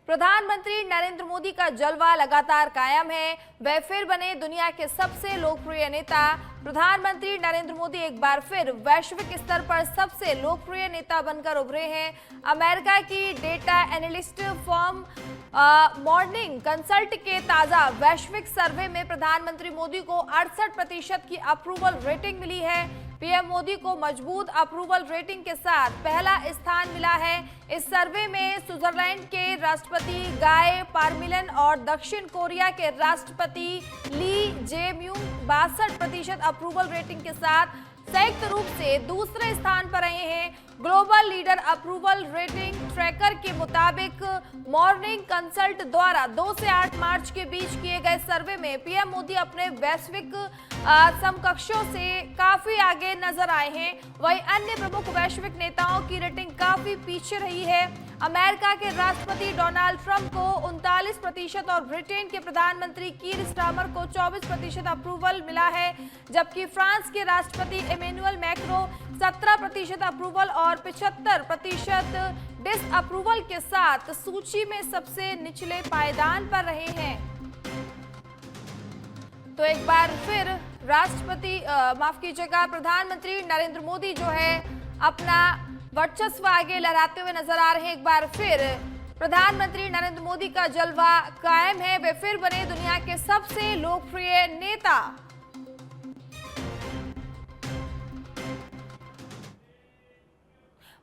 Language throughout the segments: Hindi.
प्रधानमंत्री नरेंद्र मोदी का जलवा लगातार कायम है। वे फिर बने दुनिया के सबसे लोकप्रिय नेता। प्रधानमंत्री नरेंद्र मोदी एक बार फिर वैश्विक स्तर पर सबसे लोकप्रिय नेता बनकर उभरे हैं। अमेरिका की data analyst firm morning consult के ताजा वैश्विक सर्वे में प्रधानमंत्री मोदी को 68% की अप्रूवल रेटिंग मिली है। पीएम मोदी को मजबूत अप्रूवल रेटिंग के साथ पहला स्थान मिला है। इस सर्वे में स्विट्जरलैंड के राष्ट्रपति गाय पारमेलिन और दक्षिण कोरिया के राष्ट्रपति ली जे-म्यूंग 62% अप्रूवल रेटिंग के साथ संयुक्त रूप से दूसरे स्थान पर रहे हैं। Global leader approval rating tracker के मुताबिक मॉर्निंग कंसल्ट द्वारा 2 से 8 मार्च के बीच किए गए सर्वे में पीएम मोदी अपने वैश्विक समकक्षों से काफी आगे नजर आए हैं। वहीं अन्य प्रमुख वैश्विक नेताओं की रेटिंग काफी पीछे रही है। अमेरिका के राष्ट्रपति डोनाल्ड ट्रंप को 39% और ब्रिटेन के प्रधानमंत्री कीर स्टारमर को 24% अप्रूवल मिला है, जबकि फ्रांस के राष्ट्रपति इमैनुअल मैक्रों 17% अप्रूवल और 75% डिसअप्रूवल के साथ सूची में सबसे निचले पायदान पर रहे हैं। तो एक बार फिर प्रधानमंत्री नरेंद्र मोदी जो है अपना वर्चस्व आगे लहराते हुए नजर आ रहे हैं। एक बार फिर प्रधानमंत्री नरेंद्र मोदी का जलवा कायम है। वे फिर बने दुनिया के सबसे लोकप्रिय नेता।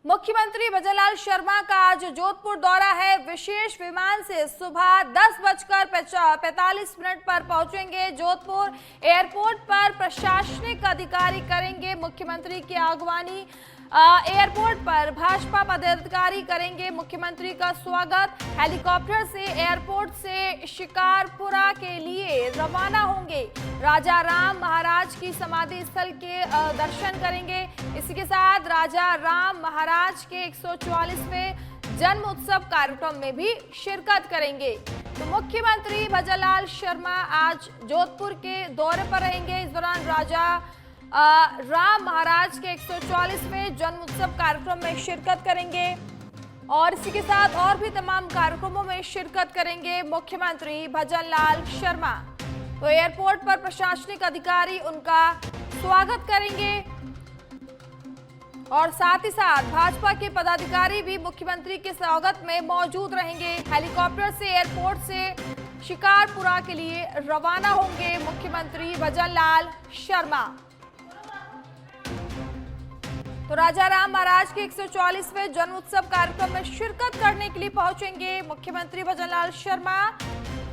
मुख्यमंत्री भजनलाल शर्मा का आज जोधपुर दौरा है। विशेष विमान से सुबह 10:45 पर पहुंचेंगे जोधपुर। एयरपोर्ट पर प्रशासनिक अधिकारी करेंगे मुख्यमंत्री की अगवानी। एयरपोर्ट पर भाजपा पदाधिकारी करेंगे मुख्यमंत्री का स्वागत। हेलीकॉप्टर से एयरपोर्ट से शिकारपुरा के लिए रवाना होंगे। राजा राम महाराज की समाधि स्थल के दर्शन करेंगे। इसी के साथ राजा राम महाराज के 144वें जन्म उत्सव कार्यक्रम में भी शिरकत करेंगे। तो मुख्यमंत्री भजनलाल शर्मा आज जोधपुर के दौरे पर रहेंगे। इस दौरान राजा राम महाराज के 144वें जन्म उत्सव कार्यक्रम में शिरकत करेंगे और इसी के साथ और भी तमाम कार्यक्रमों में शिरकत करेंगे मुख्यमंत्री भजनलाल शर्मा। तो एयरपोर्ट पर प्रशासनिक अधिकारी उनका स्वागत करेंगे और साथ ही साथ भाजपा के पदाधिकारी भी मुख्यमंत्री के स्वागत में मौजूद रहेंगे। हेलीकॉप्टर से एयरपोर्ट से शिकारपुरा के लिए रवाना होंगे मुख्यमंत्री भजनलाल शर्मा। तो राजा राम महाराज के 144वें जन्म उत्सव कार्यक्रम में शिरकत करने के लिए पहुंचेंगे मुख्यमंत्री भजनलाल शर्मा।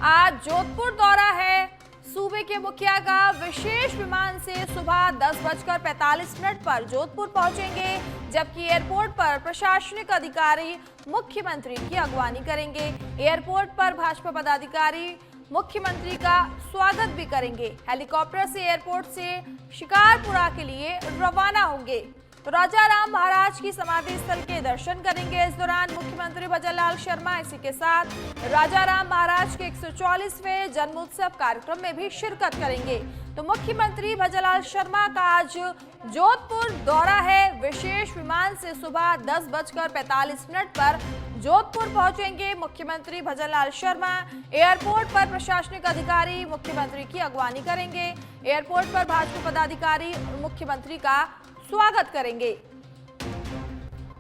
आज जोधपुर दौरा है। सूबे के मुखिया का विशेष विमान से सुबह 10:45 पर जोधपुर पहुंचेंगे, जबकि एयरपोर्ट पर प्रशासनिक अधिकारी मुख्यमंत्री की अगवानी करेंगे। एयरपोर्ट पर भाजपा पदाधिकारी मुख्यमंत्री का स्वागत भी करेंगे। हेलीकॉप्टर से एयरपोर्ट से शिकारपुरा के लिए रवाना होंगे। तो राजा राम महाराज की समाधि स्थल के दर्शन करेंगे इस दौरान मुख्यमंत्री भजनलाल शर्मा। इसी के साथ राजा राम महाराज के 144वें जन्मोत्सव कार्यक्रम में भी शिरकत करेंगे। तो मुख्यमंत्री भजनलाल शर्मा का आज जोधपुर दौरा है। विशेष विमान से सुबह 10:45 पर जोधपुर पहुंचेंगे मुख्यमंत्री भजनलाल शर्मा। एयरपोर्ट पर प्रशासनिक अधिकारी मुख्यमंत्री की अगवानी करेंगे। एयरपोर्ट पर भाजपा पदाधिकारी मुख्यमंत्री का स्वागत करेंगे।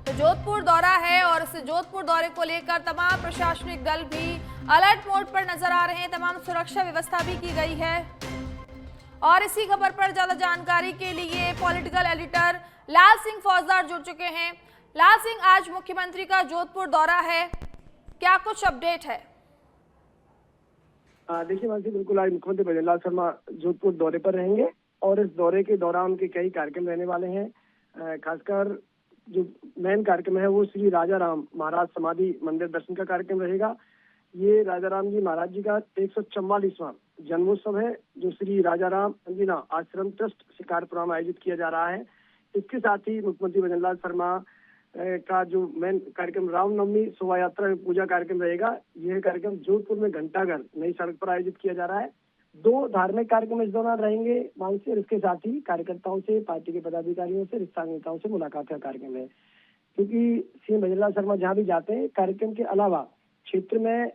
तो जोधपुर दौरा है और इस जोधपुर दौरे को लेकर तमाम प्रशासनिक दल भी अलर्ट मोड पर नजर आ रहे हैं। तमाम सुरक्षा व्यवस्था भी की गई है और इसी खबर पर ज्यादा जानकारी के लिए पॉलिटिकल एडिटर लाल सिंह फौजदार जुड़ चुके हैं। लाल सिंह, आज मुख्यमंत्री का जोधपुर दौरा है, क्या कुछ अपडेट है? देखिए मानसी, बिल्कुल आज मुख्यमंत्री भजनलाल शर्मा जोधपुर दौरे पर रहेंगे और इस दौरे के दौरान उनके कई कार्यक्रम रहने वाले हैं। खासकर जो मेन कार्यक्रम है वो श्री राजा राम महाराज समाधि मंदिर दर्शन का कार्यक्रम रहेगा। ये राजा राम जी महाराज जी का 144वां जन्मोत्सव है, जो श्री राजा राम अंजना आश्रम ट्रस्ट शिकारपुरा में आयोजित किया जा रहा है। इसके साथ ही मुख्यमंत्री भजनलाल शर्मा का जो मेन कार्यक्रम रामनवमी शोभा यात्रा पूजा कार्यक्रम रहेगा। यह कार्यक्रम जोधपुर में घंटाघर नई सड़क पर आयोजित किया जा रहा है। 2 धार्मिक कार्यक्रम इस दौरान रहेंगे मानसी, और इसके साथ ही कार्यकर्ताओं से, पार्टी के पदाधिकारियों से, स्थानीय नेताओं से मुलाकात का कार्यक्रम है। क्योंकि सीएम भजनलाल शर्मा जहाँ भी जाते हैं कार्यक्रम के अलावा क्षेत्र में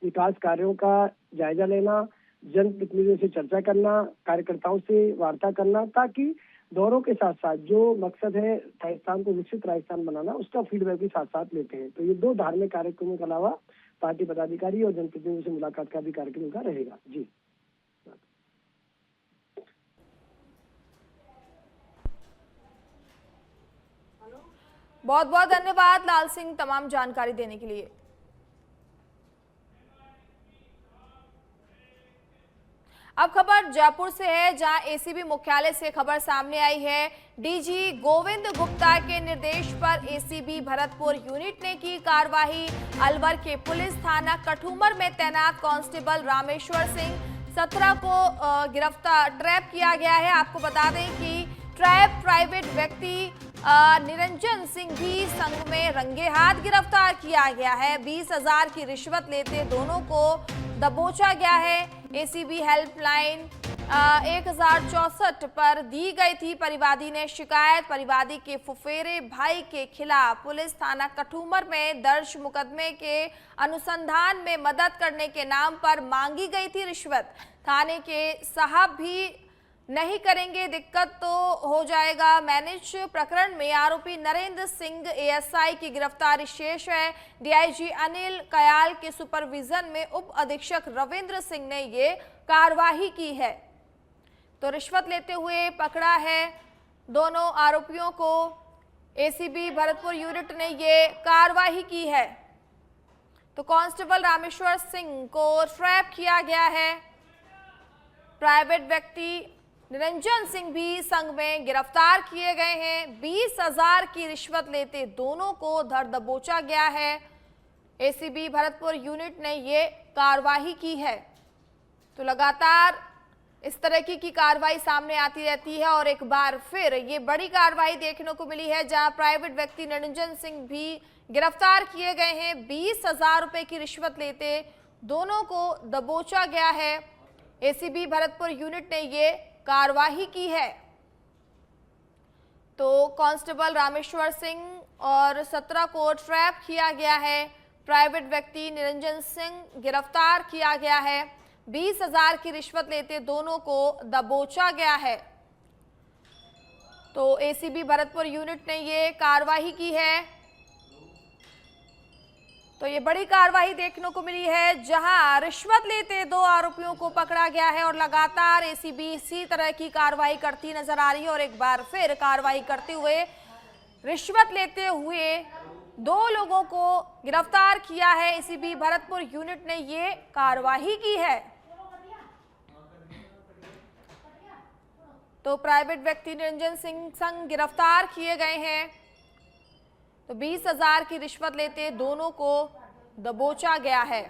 विकास कार्यों का जायजा लेना, जनप्रतिनिधियों से चर्चा करना, कार्यकर्ताओं से वार्ता करना, ताकि दौरों के साथ साथ जो मकसद है राजस्थान को विकसित राजस्थान बनाना, उसका फीडबैक भी साथ साथ लेते हैं। तो ये 2 धार्मिक कार्यक्रमों के अलावा पार्टी पदाधिकारी और जनप्रतिनिधियों से मुलाकात का भी कार्यक्रम का रहेगा। जी, बहुत बहुत धन्यवाद लाल सिंह तमाम जानकारी देने के लिए। अब खबर जयपुर से है, जहां एसीबी मुख्यालय से खबर सामने आई है। डीजी गोविंद गुप्ता के निर्देश पर एसीबी भरतपुर यूनिट ने की कार्रवाई। अलवर के पुलिस थाना कठूमर में तैनात कांस्टेबल रामेश्वर सिंह 17 को ट्रैप किया गया है। आपको बता दें कि ट्रैप प्राइवेट व्यक्ति निरंजन सिंह भी संग में रंगे हाथ गिरफ्तार किया गया है। 20,000 की रिश्वत लेते दोनों को दबोचा गया है। एसीबी हेल्पलाइन 1064 पर दी गई थी परिवादी ने शिकायत। परिवादी के फुफेरे भाई के खिलाफ पुलिस थाना कठूमर में दर्ज मुकदमे के अनुसंधान में मदद करने के नाम पर मांगी गई थी रिश्वत। थाने के साहब भी नहीं करेंगे, दिक्कत तो हो जाएगा मैनेज। प्रकरण में आरोपी नरेंद्र सिंह एएसआई की गिरफ्तारी शेष है। डीआईजी अनिल कयाल के सुपरविजन में उप अधीक्षक रविंद्र सिंह ने ये कार्रवाई की है। तो रिश्वत लेते हुए पकड़ा है दोनों आरोपियों को। एसीबी भरतपुर यूनिट ने ये कार्रवाई की है। तो कांस्टेबल रामेश्वर सिंह को ट्रैप किया गया है। प्राइवेट व्यक्ति निरंजन सिंह भी संग में गिरफ्तार किए गए हैं। 20,000 की रिश्वत लेते दोनों को धर दबोचा गया है। एसीबी भरतपुर यूनिट ने ये कार्रवाई की है। तो लगातार इस तरह की कार्रवाई सामने आती रहती है और एक बार फिर ये बड़ी कार्रवाई देखने को मिली है, जहां प्राइवेट व्यक्ति निरंजन सिंह भी गिरफ्तार किए गए हैं। 20,000 रुपए की रिश्वत लेते दोनों को दबोचा गया है। एसीबी भरतपुर यूनिट ने ये कार्रवाई की है। तो कांस्टेबल रामेश्वर सिंह और 17 को ट्रैप किया गया है। प्राइवेट व्यक्ति निरंजन सिंह गिरफ्तार किया गया है। 20,000 की रिश्वत लेते दोनों को दबोचा गया है। तो एसीबी भरतपुर यूनिट ने ये कार्रवाई की है। तो ये बड़ी कार्रवाई देखने को मिली है, जहां रिश्वत लेते 2 आरोपियों को पकड़ा गया है और लगातार एसीबी इसी तरह की कार्रवाई करती नजर आ रही है। और एक बार फिर कार्रवाई करते हुए रिश्वत लेते हुए 2 लोगों को गिरफ्तार किया है। एसीबी भरतपुर यूनिट ने ये कार्रवाई की है। तो प्राइवेट व्यक्ति निरंजन सिंह संग गिरफ्तार किए गए हैं। तो 20,000 की रिश्वत लेते दोनों को दबोचा गया है।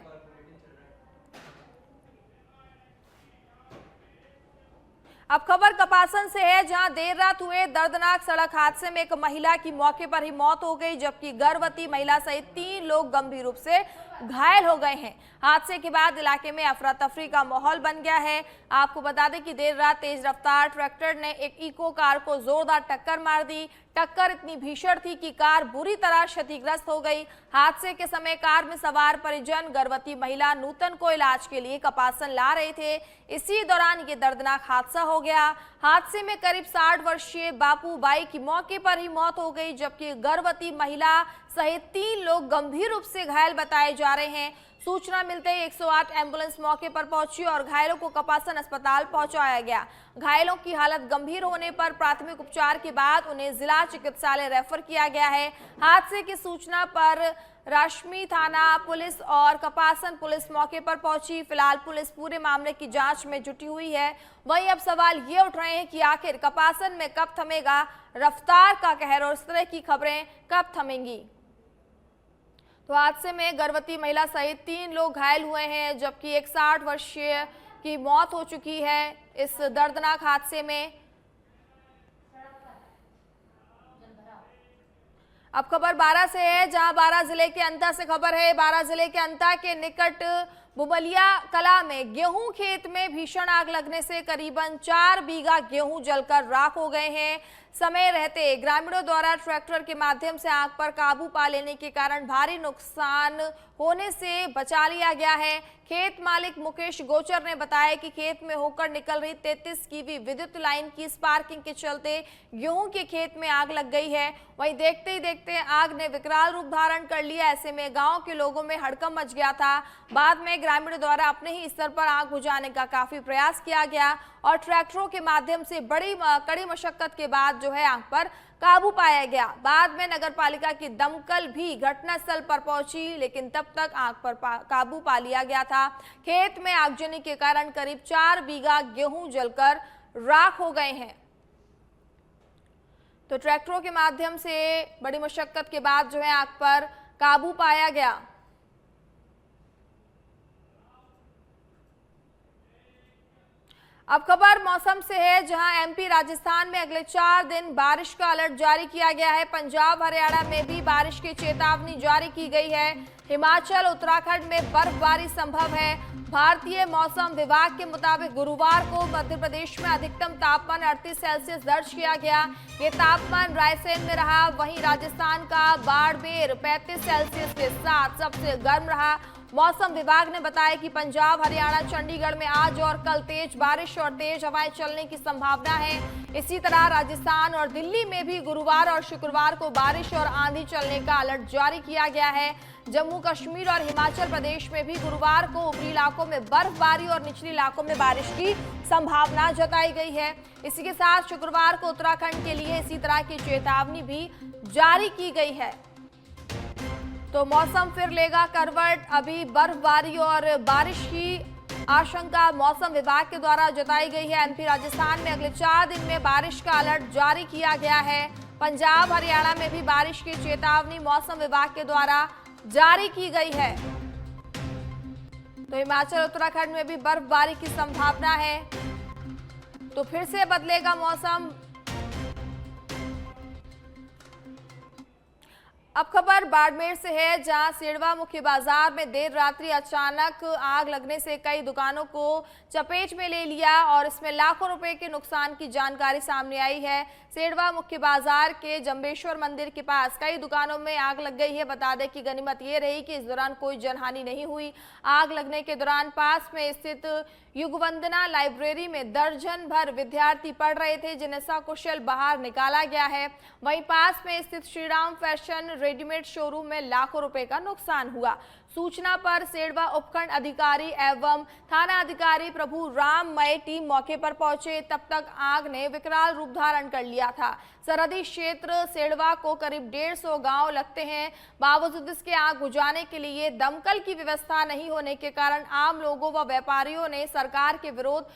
अब खबर कपासन से है, जहां देर रात हुए दर्दनाक सड़क हादसे में एक महिला की मौके पर ही मौत हो गई, जबकि गर्भवती महिला सहित 3 लोग गंभीर रूप से घायल हो गए हैं। हादसे के बाद इलाके में अफरा तफरी का माहौल बन गया है। आपको बता दें कि देर रात तेज रफ्तार ट्रैक्टर ने एक इको कार को जोरदार टक्कर मार दी। टक्कर इतनी भीषण थी कि कार बुरी तरह क्षतिग्रस्त हो गई। हादसे के समय कार में सवार परिजन गर्भवती महिला नूतन को इलाज के लिए कपासन ला रहे थे। इसी दौरान ये दर्दनाक हादसा हो गया। हादसे में करीब 60 वर्षीय बापू बाई की मौके पर ही मौत हो गई, जबकि गर्भवती महिला सहित 3 लोग गंभीर रूप से घायल बताए जा रहे हैं। सूचना मिलते ही 108 एम्बुलेंस मौके पर पहुंची और घायलों को कपासन अस्पताल पहुंचाया गया। घायलों की हालत गंभीर होने पर प्राथमिक उपचार के बाद उन्हें जिला चिकित्सालय रेफर किया गया है। हादसे की सूचना पर राशमी थाना पुलिस और कपासन पुलिस मौके पर पहुंची। फिलहाल पुलिस पूरे मामले की जांच में जुटी हुई है। वहीं अब सवाल ये उठ रहे हैं कि आखिर कपासन में कब थमेगा रफ्तार का कहर और इस तरह की खबरें कब थमेंगी। तो हादसे में गर्भवती महिला सहित 3 लोग घायल हुए हैं, जबकि एक 60 वर्षीय की मौत हो चुकी है इस दर्दनाक हादसे में। अब खबर बारां से है, जहां बारां जिले के अंता से खबर है। बारां जिले के अंता के निकट बुबलिया कला में गेहूं खेत में भीषण आग लगने से करीबन 4 बीघा गेहूं जलकर राख हो गए हैं। समय रहते ग्रामीणों द्वारा ट्रैक्टर के माध्यम से आग पर काबू पा लेने के कारण भारी नुकसान होने से बचा लिया गया है। खेत मालिक मुकेश गोचर ने बताया कि खेत में होकर निकल रही 33 कीवी विद्युत लाइन की स्पार्किंग के चलते गेहूं के खेत में आग लग गई है। वहीं देखते ही देखते आग ने विकराल रूप धारण कर लिया। ऐसे में गांव के लोगों में हड़कंप मच गया था। बाद में ग्रामीणों द्वारा अपने ही स्तर पर आग बुझाने का काफी प्रयास किया गया और ट्रैक्टरों के माध्यम से कड़ी मशक्कत के बाद जो है आग पर काबू पाया गया। बाद में नगरपालिका की दमकल भी घटनास्थल पर पहुंची, लेकिन तब तक आग पर काबू पा लिया गया था। खेत में आगजनी के कारण करीब 4 बीघा गेहूं जलकर राख हो गए हैं। तो ट्रैक्टरों के माध्यम से बड़ी मशक्कत के बाद जो है आग पर काबू पाया गया। अब खबर मौसम से है, जहां एमपी राजस्थान में अगले 4 दिन बारिश का अलर्ट जारी किया गया है। पंजाब हरियाणा में भी बारिश की चेतावनी जारी की गई है। हिमाचल उत्तराखंड में बर्फबारी संभव है। भारतीय मौसम विभाग के मुताबिक गुरुवार को मध्य प्रदेश में अधिकतम तापमान 38 सेल्सियस दर्ज किया गया। ये तापमान रायसेन में रहा। वहीं राजस्थान का बाड़मेर 35 सेल्सियस के साथ सबसे गर्म रहा। मौसम विभाग ने बताया कि पंजाब हरियाणा चंडीगढ़ में आज और कल तेज बारिश और तेज हवाएं चलने की संभावना है। इसी तरह राजस्थान और दिल्ली में भी गुरुवार और शुक्रवार को बारिश और आंधी चलने का अलर्ट जारी किया गया है। जम्मू कश्मीर और हिमाचल प्रदेश में भी गुरुवार को ऊपरी इलाकों में बर्फबारी और निचले इलाकों में बारिश की संभावना जताई गई है। इसी के साथ शुक्रवार को उत्तराखंड के लिए इसी तरह की चेतावनी भी जारी की गई है। तो मौसम फिर लेगा करवट। अभी बर्फबारी और बारिश की आशंका मौसम विभाग के द्वारा जताई गई है। एमपी राजस्थान में अगले 4 दिन में बारिश का अलर्ट जारी किया गया है। पंजाब हरियाणा में भी बारिश की चेतावनी मौसम विभाग के द्वारा जारी की गई है। तो हिमाचल उत्तराखंड में भी बर्फबारी की संभावना है। तो फिर से बदलेगा मौसम। अब खबर बाड़मेर से है, जहां सेड़वा मुख्य बाजार में देर रात्रि अचानक आग लगने से कई दुकानों को चपेट में ले लिया और इसमें लाखों रुपए के नुकसान की जानकारी सामने आई है। सेड़वा मुख्य बाजार के जंबेश्वर मंदिर के पास कई दुकानों में आग लग गई है। बता दें कि गनीमत ये रही कि इस दौरान कोई जनहानि नहीं हुई। आग लगने के दौरान पास में स्थित युगवंदना लाइब्रेरी में दर्जन भर विद्यार्थी पढ़ रहे थे, जिन्हें सकुशल बाहर निकाला गया है। वहीं पास में स्थित श्रीराम फैशन रेडीमेड शोरूम में लाखों रुपए का नुकसान हुआ। सूचना पर सेड़वा उपखंड अधिकारी एवं थाना अधिकारी प्रभु राममय टीम मौके पर पहुंचे। तब तक आग ने विकराल रूप धारण कर लिया था। सरहदी क्षेत्र सेड़वा को करीब 150 गांव लगते हैं। बावजूद इसके आग बुझाने के लिए दमकल की व्यवस्था नहीं होने के कारण आम लोगों व व्यापारियों ने सरकार के विरोध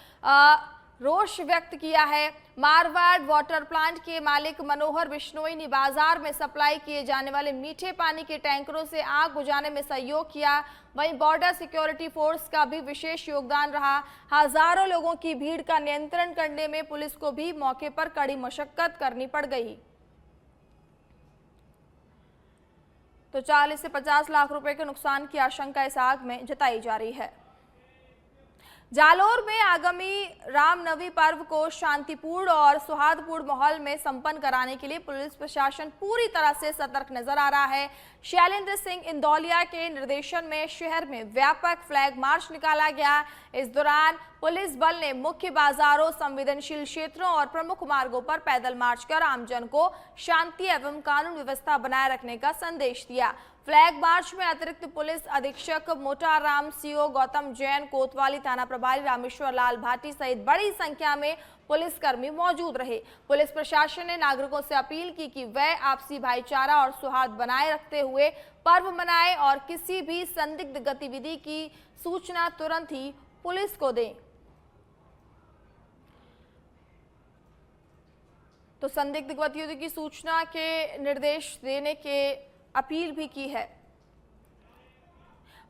रोष व्यक्त किया है। मारवाड़ वाटर प्लांट के मालिक मनोहर बिश्नोई ने बाजार में सप्लाई किए जाने वाले मीठे पानी के टैंकरों से आग बुझाने में सहयोग किया। वहीं बॉर्डर सिक्योरिटी फोर्स का भी विशेष योगदान रहा। हजारों लोगों की भीड़ का नियंत्रण करने में पुलिस को भी मौके पर कड़ी मशक्कत करनी पड़ गई। तो 40 से 50 लाख रुपए के नुकसान की आशंका इस आग में जताई जा रही है। जालोर में आगामी रामनवमी पर्व को शांतिपूर्ण और सौहार्दपूर्ण माहौल में संपन्न कराने के लिए पुलिस प्रशासन पूरी तरह से सतर्क नजर आ रहा है। शैलेंद्र सिंह इंदौलिया के निर्देशन में शहर में व्यापक फ्लैग मार्च निकाला गया। इस दौरान पुलिस बल ने मुख्य बाजारों, संवेदनशील क्षेत्रों और प्रमुख मार्गों पर पैदल मार्च कर आमजन को शांति एवं कानून व्यवस्था बनाए रखने का संदेश दिया। फ्लैग मार्च में अतिरिक्त पुलिस अधीक्षक मोटाराम, सीओ गौतम जैन, कोतवाली थाना प्रभारी रामेश्वर लाल भाटी सहित बड़ी संख्या में पुलिसकर्मी मौजूद रहे। पुलिस प्रशासन ने नागरिकों से अपील की कि वह आपसी भाईचारा और सौहार्द बनाए रखते हुए पर्व मनाएं और किसी भी संदिग्ध गतिविधि की सूचना तुरंत ही पुलिस को दें। तो संदिग्ध गतिविधि की सूचना के निर्देश देने के अपील भी की है।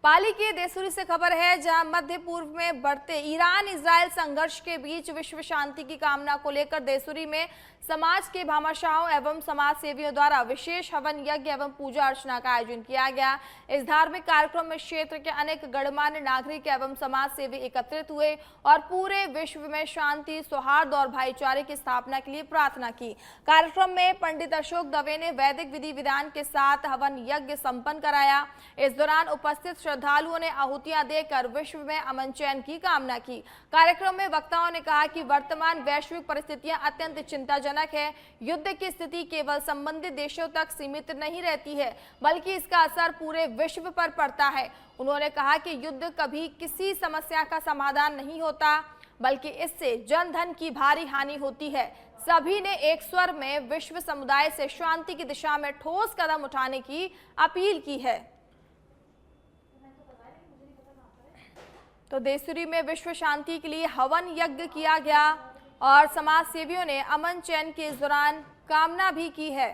पाली के देसूरी से खबर है, जहां मध्य पूर्व में बढ़ते ईरान इजराइल संघर्ष के बीच विश्व शांति की कामना को लेकर देसूरी में समाज के भामाशाहों एवं समाज सेवियों द्वारा विशेष हवन यज्ञ एवं पूजा अर्चना का आयोजन किया गया। इस धार्मिक कार्यक्रम में क्षेत्र के अनेक गणमान्य नागरिक एवं समाज सेवी एकत्रित हुए और पूरे विश्व में शांति, सौहार्द और भाईचारे की स्थापना के लिए प्रार्थना की। कार्यक्रम में पंडित अशोक दवे ने वैदिक विधि विधान के साथ हवन यज्ञ संपन्न कराया। इस दौरान उपस्थित श्रद्धालुओं ने आहुतियां देकर विश्व में अमन चैन की कामना की। कार्यक्रम में वक्ताओं ने कहा कि वर्तमान वैश्विक परिस्थितियां अत्यंत चिंताजनक है। युद्ध की स्थिति केवल संबंधित देशों तक सीमित नहीं रहती है, बल्कि इसका असर पूरे विश्व पर पड़ता है। उन्होंने कहा कि युद्ध कभी किसी समस्या का समाधान नहीं होता, बल्कि इससे जन धन की भारी हानि होती है। सभी ने एक स्वर में विश्व समुदाय से शांति की दिशा में ठोस कदम उठाने की अपील की है। तो देसूरी में विश्व शांति के लिए हवन यज्ञ किया गया और समाज सेवियों ने अमन चैन के इस दौरान कामना भी की है।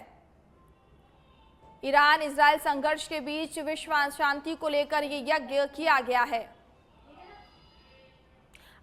ईरान इजराइल संघर्ष के बीच विश्व शांति को लेकर ये यज्ञ किया गया है।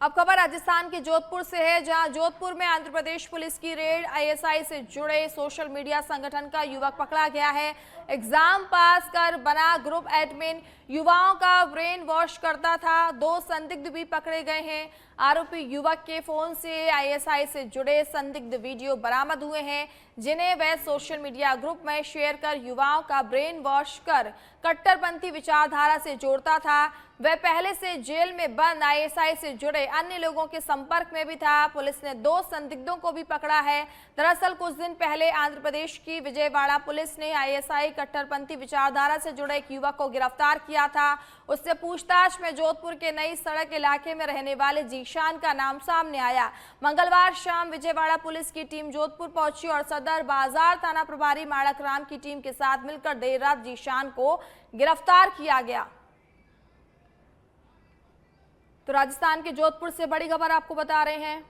अब खबर राजस्थान के जोधपुर से है, जहां जोधपुर में आंध्र प्रदेश पुलिस की रेड आईएसआई से जुड़े सोशल मीडिया संगठन का युवक पकड़ा गया है। एग्जाम पास कर बना ग्रुप एडमिन, युवाओं का ब्रेन वॉश करता था। 2 संदिग्ध भी पकड़े गए हैं। आरोपी युवक के फोन से आईएसआई से जुड़े संदिग्ध वीडियो बरामद हुए हैं, जिन्हें वह सोशल मीडिया ग्रुप में शेयर कर युवाओं का ब्रेन वॉश कर कट्टरपंथी विचारधारा से जोड़ता था। वह पहले से जेल में बंद आईएसआई से जुड़े अन्य लोगों के संपर्क में भी था। पुलिस ने 2 संदिग्धों को भी पकड़ा है। दरअसल कुछ दिन पहले आंध्र प्रदेश की विजयवाड़ा पुलिस ने आईएसआई कट्टरपंथी विचारधारा से जुड़े एक युवक को गिरफ्तार किया था। उससे पूछताछ में जोधपुर के नई सड़क इलाके में रहने वाले जीशान का नाम सामने आया। मंगलवार शाम विजयवाड़ा पुलिस की टीम जोधपुर पहुंची और सदर बाजार थाना प्रभारी माणक राम की टीम के साथ मिलकर देर रात जीशान को गिरफ्तार किया गया। तो राजस्थान के जोधपुर से बड़ी खबर आपको बता रहे हैं।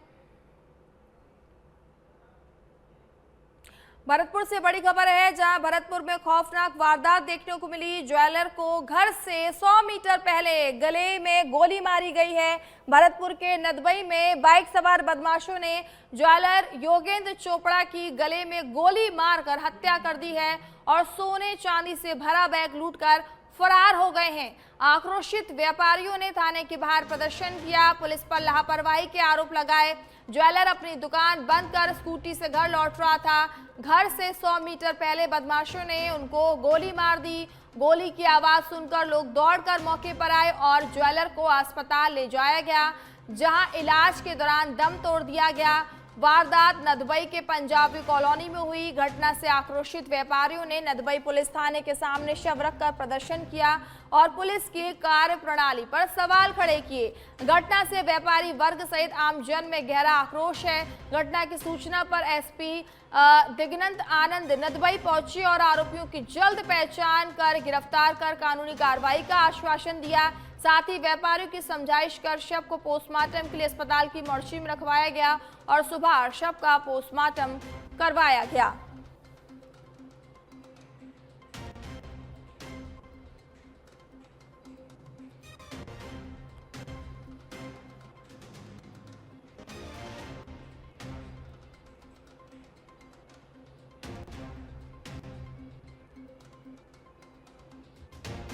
भरतपुर से बड़ी खबर है, जहां भरतपुर में खौफनाक वारदात देखने को मिली। ज्वेलर को घर से 100 मीटर पहले गले में गोली मारी गई है। भरतपुर के नदबई में बाइक सवार बदमाशों ने ज्वेलर योगेंद्र चोपड़ा की गले में गोली मारकर हत्या कर दी है और सोने चांदी से भरा बैग लूटकर फरार हो गए हैं। आक्रोशित व्यापारियों ने थाने के बाहर प्रदर्शन किया, पुलिस पर लापरवाही के आरोप लगाए। ज्वेलर अपनी दुकान बंद कर स्कूटी से घर लौट रहा था। घर से 100 मीटर पहले बदमाशों ने उनको गोली मार दी। गोली की आवाज सुनकर लोग दौड़कर मौके पर आए और ज्वेलर को अस्पताल ले जाया गया, जहां इलाज के दौरान दम तोड़ दिया गया। वारदात नदबई के पंजाबी कॉलोनी में हुई। घटना से आक्रोशित व्यापारियों ने नदबई पुलिस थाने के सामने शव रखकर प्रदर्शन किया और पुलिस की कार्य प्रणाली पर सवाल खड़े किए। घटना से व्यापारी वर्ग सहित आमजन में गहरा आक्रोश है। घटना की सूचना पर एसपी दिग्नंत आनंद नदबई पहुंचे और आरोपियों की जल्द पहचान कर गिरफ्तार कर कानूनी कार्रवाई का आश्वासन दिया। साथ ही व्यापारियों की समझाइश कर शव को पोस्टमार्टम के लिए अस्पताल की मोर्चरी में रखवाया गया और सुबह शव का पोस्टमार्टम करवाया गया।